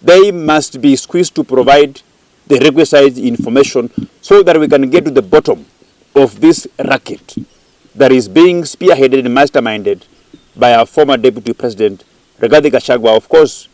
they must be squeezed to provide the requisite information so that we can get to the bottom of this racket that is being spearheaded and masterminded by our former Deputy President, Rigathi Gachagua, of course,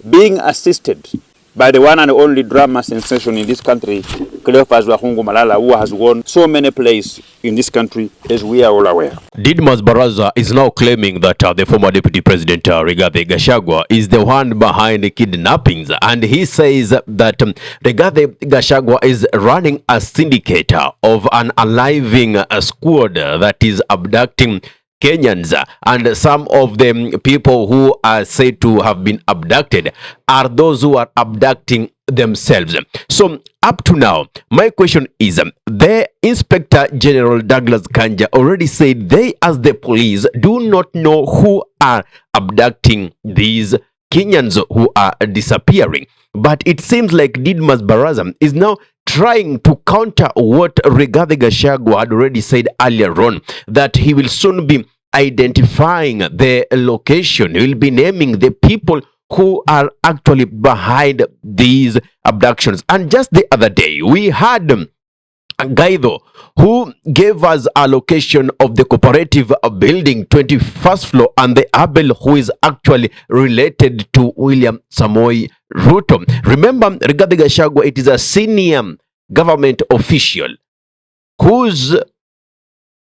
being assisted by the one and only drama sensation in this country, Cleophas Wahungu Malala, who has won so many plays in this country, as we are all aware. Syndicate-Barasa is now claiming that the former Deputy President Rigathi Gachagua is the one behind the kidnappings, and he says that Rigathi Gachagua is running a syndicate of an unaliving squad that is abducting Kenyans, and some of the people who are said to have been abducted are those who are abducting themselves. So up to now, my question is, the Inspector General Douglas Kanja already said they, as the police, do not know who are abducting these Kenyans who are disappearing. But it seems like Syndicate-Barasa is now trying to counter what Rigathi Gachagua had already said earlier on, that he will soon be identifying the location. He will be naming the people who are actually behind these abductions. And just the other day, we had Gaido, who gave us a location of the cooperative building, 21st floor, and the Abel, who is actually related to William Samoei Ruto. Remember, Rigathi Gachagua, it is a senior government official who's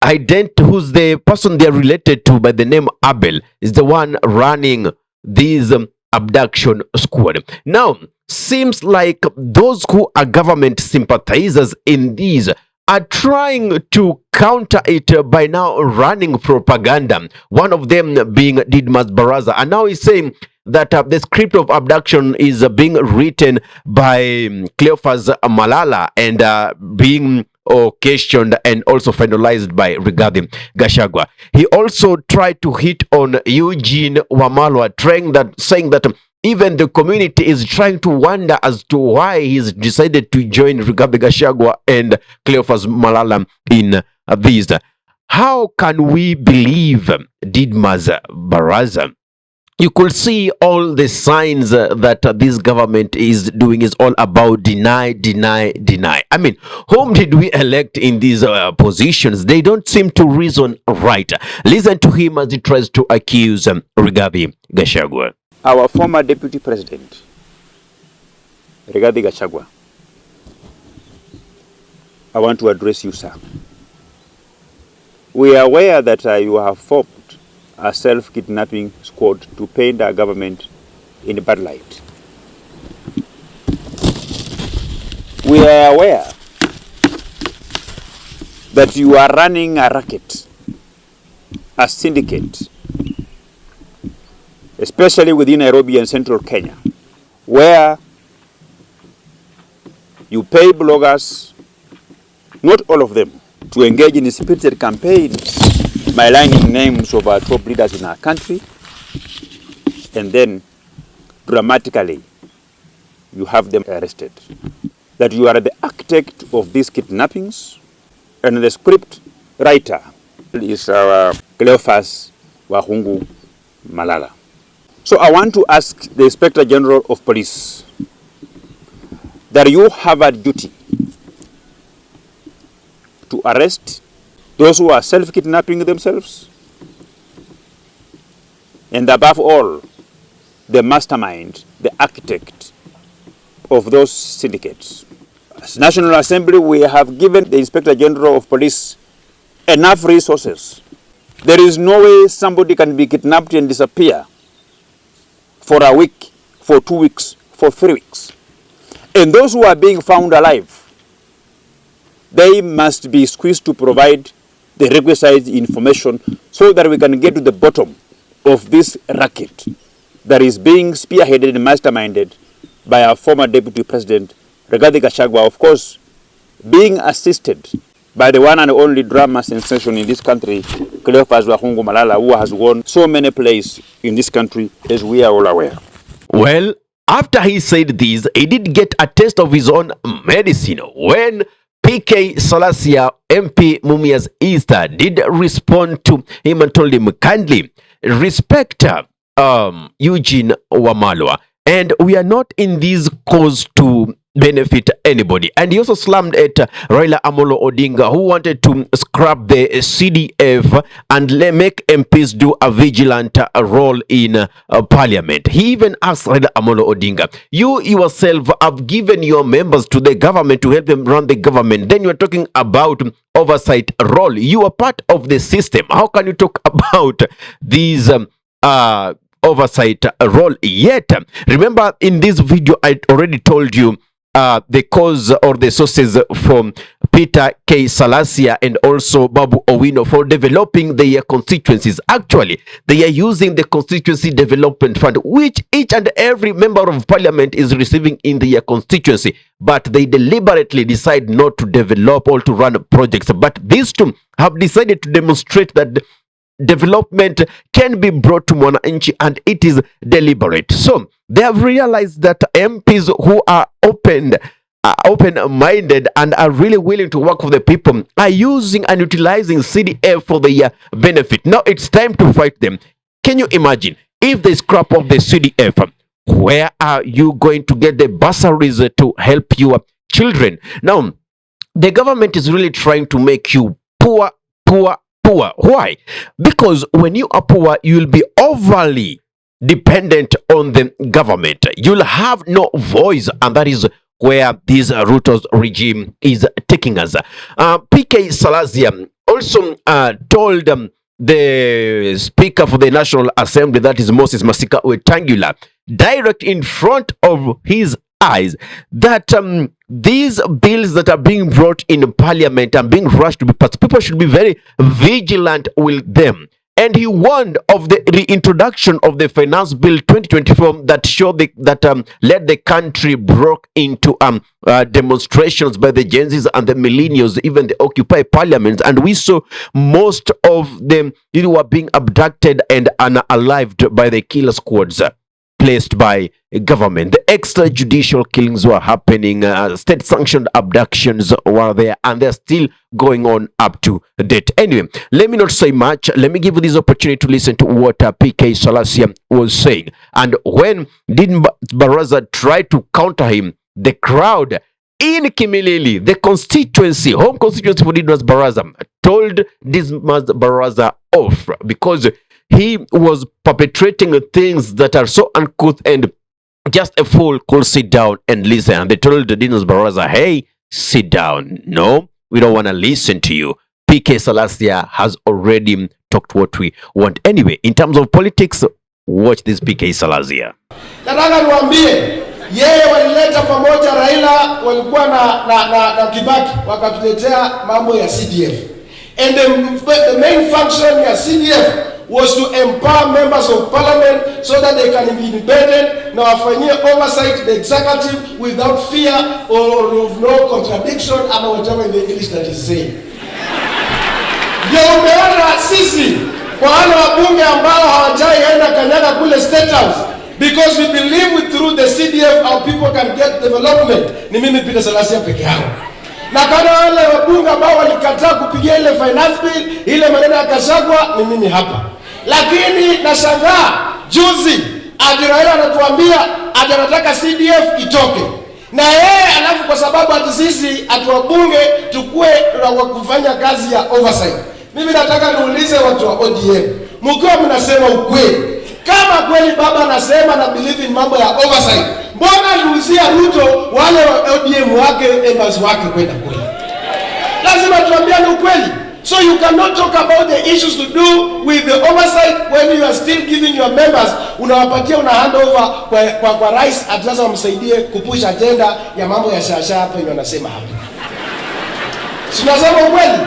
the person they are related to by the name Abel is the one running these abduction squad. Now, seems like those who are government sympathizers in these are trying to counter it by now running propaganda. One of them being Syndicate-Barasa, and now he's saying that the script of abduction is being written by Cleophas Malala and being questioned and also finalized by Rigathi Gachagua. He also tried to hit on Eugene Wamalwa, saying that even the community is trying to wonder as to why he's decided to join Rigathi Gachagua and Cleophas Malala in this. How can we believe Syndicate-Barasa? You could see all the signs that this government is doing is all about deny, deny, deny. I mean, whom did we elect in these positions? They don't seem to reason right. Listen to him as he tries to accuse Rigathi Gachagua. Our former Deputy President, Rigathi Gachagua, I want to address you, sir. We are aware that you have formed a self-kidnapping squad to paint our government in a bad light. We are aware that you are running a racket, a syndicate, especially within Nairobi and central Kenya, where you pay bloggers, not all of them, to engage in spirited campaigns, maligning names of our top leaders in our country, and then dramatically you have them arrested. That you are the architect of these kidnappings, and the script writer is our Cleophas Wahungu Malala. So I want to ask the Inspector General of Police that you have a duty to arrest those who are self-kidnapping themselves, and above all, the mastermind, the architect of those syndicates. As National Assembly, we have given the Inspector General of Police enough resources. There is no way somebody can be kidnapped and disappear for a week, for 2 weeks, for 3 weeks. And those who are being found alive, they must be squeezed to provide the requisite information so that we can get to the bottom of this racket that is being spearheaded and masterminded by our former Deputy President, Rigathi Gachagua, of course, being assisted by the one and only drama sensation in this country, Cleophas Wahungu Malala, who has won so many plays in this country, as we are all aware. Well, after he said this, he did get a taste of his own medicine when PK Salasia MP Mumias Easter did respond to him and told him kindly respect Eugene Wamalwa and we are not in this cause to benefit anybody. And he also slammed at Raila Amolo Odinga, who wanted to scrap the CDF and make MPs do a vigilant role in parliament. He even asked Raila Amolo Odinga, you yourself have given your members to the government to help them run the government. Then you're talking about oversight role. You are part of the system. How can you talk about these oversight role yet? Remember, in this video, I already told you the cause or the sources from Peter K. Salasia and also Babu Owino for developing their constituencies. Actually, they are using the Constituency Development Fund, which each and every member of parliament is receiving in their constituency, but they deliberately decide not to develop or to run projects. But these two have decided to demonstrate that development can be brought to Mwananchi, and it is deliberate. So they have realized that MPs who are open-minded and are really willing to work for the people are using and utilizing CDF for their benefit. Now it's time to fight them. Can you imagine if they scrap off the CDF? Where are you going to get the bursaries to help your children? Now the government is really trying to make you poor. Why? Because when you are poor, you'll be overly dependent on the government. You'll have no voice, and that is where this Ruto's regime is taking us. PK Salasia also told the Speaker for the National Assembly, that is Moses Masika Wetangula, direct in front of his eyes, that these bills that are being brought in parliament and being rushed to be passed, people should be very vigilant with them. And he warned of the reintroduction of the Finance Bill 2024 that showed that led the country broke into demonstrations by the Gen Zs and the millennials, even the Occupy parliaments, and we saw most of them were being abducted and unalived by the killer squads placed by government. The extra-judicial killings were happening, state-sanctioned abductions were there, and they're still going on up to date. Anyway, let me not say much. Let me give you this opportunity to listen to what PK Salasia was saying. And when Barasa tried to counter him, the crowd in Kimilili, the constituency, home constituency for Barasa, told Barasa off because he was perpetrating things that are so uncouth, and just a fool could sit down and listen. And they told Barasa, hey, sit down. No, we don't want to listen to you. PK Salasia has already talked what we want. Anyway, in terms of politics, watch this PK Salasia. Nataka niwaambie, yeye walileta pamoja Raila, walikuwa na Kibaki, wakatuletea mambo ya CDF. And the main function ya CDF was to empower members of parliament so that they can be independent, now wafanyie oversight the executive without fear or of no contradiction ama whatever in the English that is saying. Ndio umeona sisi kwa wale wabunge ambao hawajaenda kanyaga kule State House, because we believe through the CDF our people can get development. Ni mimi Peter Salasia peke yangu. Na kana wale wabunge ambao walikataa kupigia ile finance bill, ile maneno ya Gachagua, ni mimi hapa. Lakini nashangaa juzi Raila anatuambia anataka CDF itoke. Na yeye alafu kwa sababu ati sisi atuwabunge tukue wa kufanya kazi ya oversight. Mimi nataka niulize watu wa ODM, mkiwa mnasema ukweli, kama kweli baba anasema na believe in mambo ya oversight, mbona aliuzia Ruto wale ODM wake members wake kwenda kule? Lazima tuambiane ukweli. So you cannot talk about the issues to do with the oversight when you are still giving your members, unawapatia una hand over kwa rais ataweza wamsaidie kupush agenda ya mambo ya shasha hapa ndio anasema hapa. Sinasema ukweli?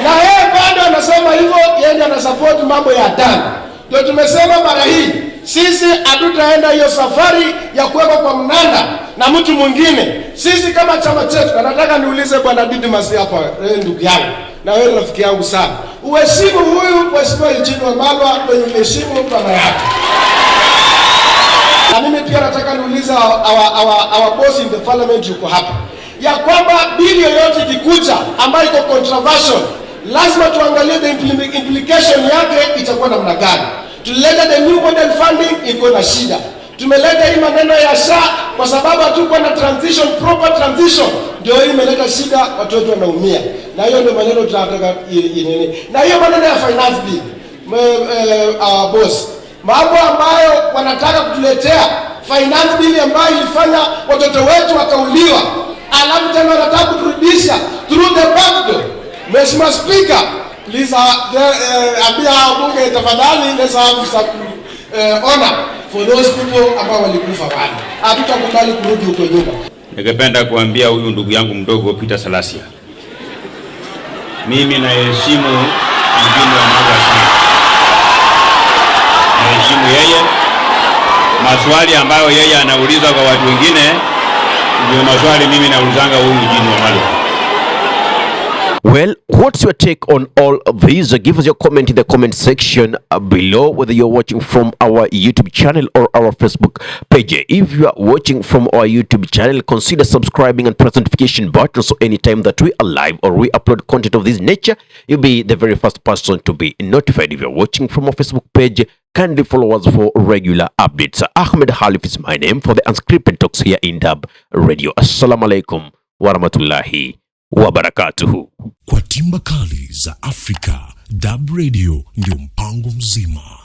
Na yeye bado anasema hivyo, yeye ana support mambo ya Dan. Ndio tumesema mara hii sisi hatutaenda hiyo safari ya kuweka kwa mnanda na mtu mwingine. Sisi kama chama chetu, nataka niulize bwana Didmas hapa, ndugu yangu na wewe rafiki yangu sana, uheshimu huyu mheshimiwa Eugene Wamalwa kwenye uheshimu baba yake. Na mimi pia nataka niulize our boss in the parliament yuko hapa, ya kwamba bili yoyote ikikuja ambayo iko controversial, lazima tuangalie the implication yake itakuwa namna gani. Tuleta the new model funding iko na shida. Tumeleta hii maneno ya SHA kwa sababu hatukuwa na transition, proper transition. Ndio hii imeleta shida, watu wetu wanaumia. Na hiyo ndio maneno tunataka nini. Na hiyo maneno ya finance bill, boss, mambo ambayo wanataka kutuletea finance bill ambayo ilifanya watoto wetu wakauliwa, alafu tena wanataka kuturudisha through the back door. Mheshimiwa Speaker, please ambia bunge tafadhali, let's have some honor for those people ambao walikufa wale. Hatutakubali kurudi huko nyuma. Ningependa kuambia huyu ndugu yangu mdogo Peter Salasia, mimi naheshimu mjini wa Magasa, naheshimu yeye. Maswali ambayo yeye anauliza kwa watu wengine ndio maswali mimi naulizanga huyu mjini wa Magasa. Well, what's your take on all of these? Give us your comment in the comment section below, whether you're watching from our YouTube channel or our Facebook page. If you are watching from our YouTube channel, consider subscribing and press the notification button so anytime that we are live or we upload content of this nature, you'll be the very first person to be notified. If you're watching from our Facebook page, kindly follow us for regular updates. Ahmed Halif is my name for the Unscripted Talks here in Durb Radio. Assalamu alaikum wa rahmatullahi wa barakatuhu. Kwa timba kali za Afrika, Durb Radio ndio mpango mzima.